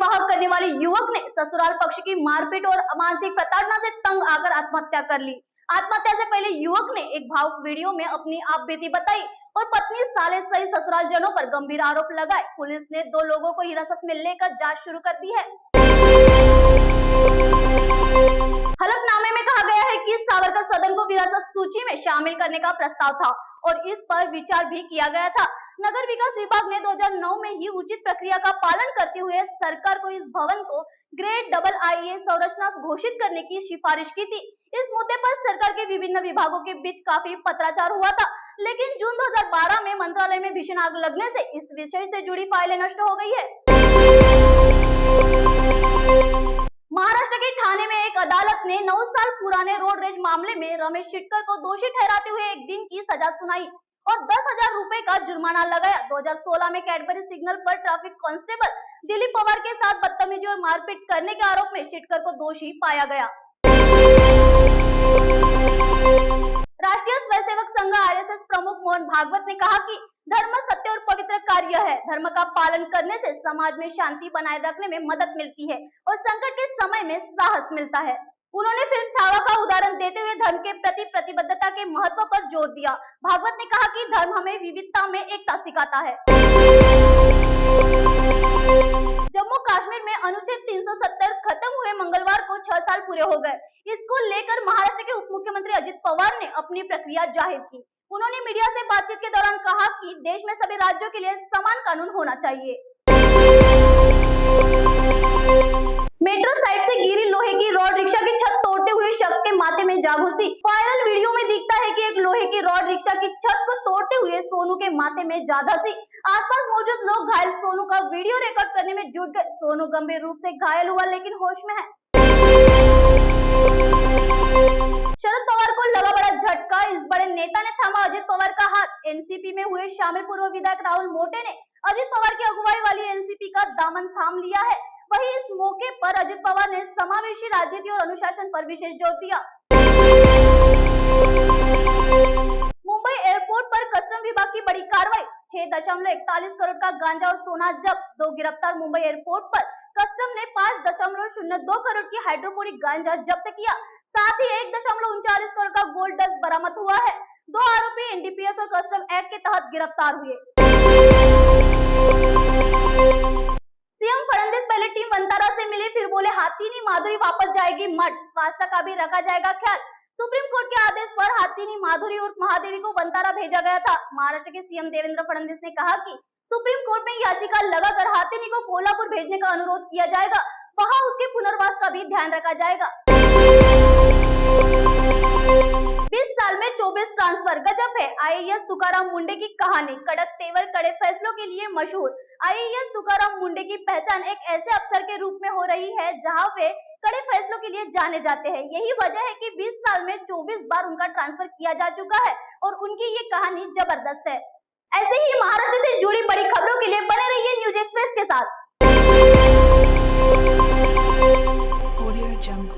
विवाह करने वाले युवक ने ससुराल पक्ष की मारपीट और मानसिक प्रताड़ना से तंग आकर आत्महत्या कर ली। आत्महत्या से पहले युवक ने एक भावुक वीडियो में अपनी आपबीती बताई और पत्नी साले सही ससुराल जनों पर गंभीर आरोप लगाए। पुलिस ने 2 लोगों को हिरासत में लेकर जांच शुरू कर दी है। हलफनामे में कहा गया है कि सावरकर सदन को विरासत सूची में शामिल करने का प्रस्ताव था और इस पर विचार भी किया गया था। नगर विकास विभाग ने 2009 में ही उचित प्रक्रिया का पालन करते हुए सरकार को इस भवन को ग्रेड AA संरचना घोषित करने की सिफारिश की थी। इस मुद्दे पर सरकार के विभिन्न विभागों के बीच काफी पत्राचार हुआ था, लेकिन जून 2012 में मंत्रालय में भीषण आग लगने से इस विषय से जुड़ी फाइलें नष्ट हो गई है। महाराष्ट्र के ठाणे में एक अदालत ने 9 साल पुराने रोड रेज मामले में रमेश शिटकर को दोषी ठहराते हुए 1 दिन की सजा सुनाई और 10,000 रुपए का जुर्माना लगाया। 2016 में कैडबरी सिग्नल पर ट्रैफिक कांस्टेबल दिलीप पवार के साथ बदतमीजी और मारपीट करने के आरोप में शिटकर को दोषी पाया गया। राष्ट्रीय स्वयंसेवक संघ RSS प्रमुख मोहन भागवत ने कहा कि धर्म सत्य और पवित्र कार्य है। धर्म का पालन करने से समाज में शांति बनाए रखने में मदद मिलती है और संकट के समय में साहस मिलता है। उन्होंने फिल्म छावा का उदाहरण देते हुए धर्म के प्रति प्रतिबद्धता के महत्व पर जोर दिया। भागवत ने कहा कि धर्म हमें विविधता में एकता सिखाता है। जम्मू कश्मीर में अनुच्छेद 370 खत्म हुए मंगलवार को 6 साल पूरे हो गए। इसको लेकर महाराष्ट्र के उप मुख्यमंत्री अजित पवार ने अपनी प्रतिक्रिया जाहिर की। उन्होंने मीडिया से बातचीत के दौरान कहा कि देश में सभी राज्यों के लिए समान कानून होना चाहिए। मेट्रो साइड से गिरी लोहे की रॉड रिक्शा की छत तोड़ते हुए शख्स के माथे में जा घुसी। वायरल वीडियो में दिखता है कि एक लोहे की रॉड रिक्शा की छत को तोड़ते हुए सोनू के माथे में जा धसी। आसपास मौजूद लोग घायल सोनू का वीडियो रिकॉर्ड करने में जुट गए। सोनू गंभीर रूप से घायल हुआ लेकिन होश में है। शरद पवार को लगा बड़ा झटका। इस बड़े नेता ने थामा अजित पवार का हाथ। एनसीपी में हुए शामिल पूर्व विधायक राहुल मोटे ने अजित पवार की अगुवाई वाली एनसीपी का दामन थाम लिया है। वहीं इस मौके पर अजित पवार ने समावेशी राजनीति और अनुशासन पर विशेष जोर दिया। मुंबई एयरपोर्ट पर कस्टम विभाग की बड़ी कार्रवाई। 6.41 करोड़ का गांजा और सोना जब्त। 2 गिरफ्तार। मुंबई एयरपोर्ट पर कस्टम ने 5.02 करोड़ की हाइड्रोपोनिक गांजा जब्त किया। साथ ही 1.39 करोड़ का गोल्ड डस्ट बरामद हुआ है। 2 आरोपी NDPS और कस्टम एक्ट के तहत गिरफ्तार हुए। सीएम फडणवीस पहले टीम वंतारा से मिले, फिर बोले हाथीनी माधुरी वापस जाएगी मठ। स्वास्थ्य का भी रखा जाएगा ख्याल। सुप्रीम कोर्ट के आदेश पर हाथीनी माधुरी और महादेवी को वंतारा भेजा गया था। महाराष्ट्र के सीएम देवेंद्र फडणवीस ने कहा कि सुप्रीम कोर्ट में याचिका लगाकर हाथीनी को कोल्हापुर भेजने का अनुरोध किया जाएगा। वहां उसके पुनर्वास का भी ध्यान रखा जाएगा। 20 साल में 24 ट्रांसफर, गजब है। IAS तुकाराम मुंडे की कहानी। कड़क तेवर कड़े फैसलों के लिए मशहूर IAS तुकाराम मुंडे की पहचान एक ऐसे अफसर के रूप में हो रही है जहां वे कड़े फैसलों के लिए जाने जाते हैं। यही वजह है कि 20 साल में 24 बार उनका ट्रांसफर किया जा चुका है और उनकी ये कहानी जबरदस्त है। ऐसे ही महाराष्ट्र से जुड़ी बड़ी खबरों के लिए बने रहिए न्यूज एक्सप्रेस के साथ।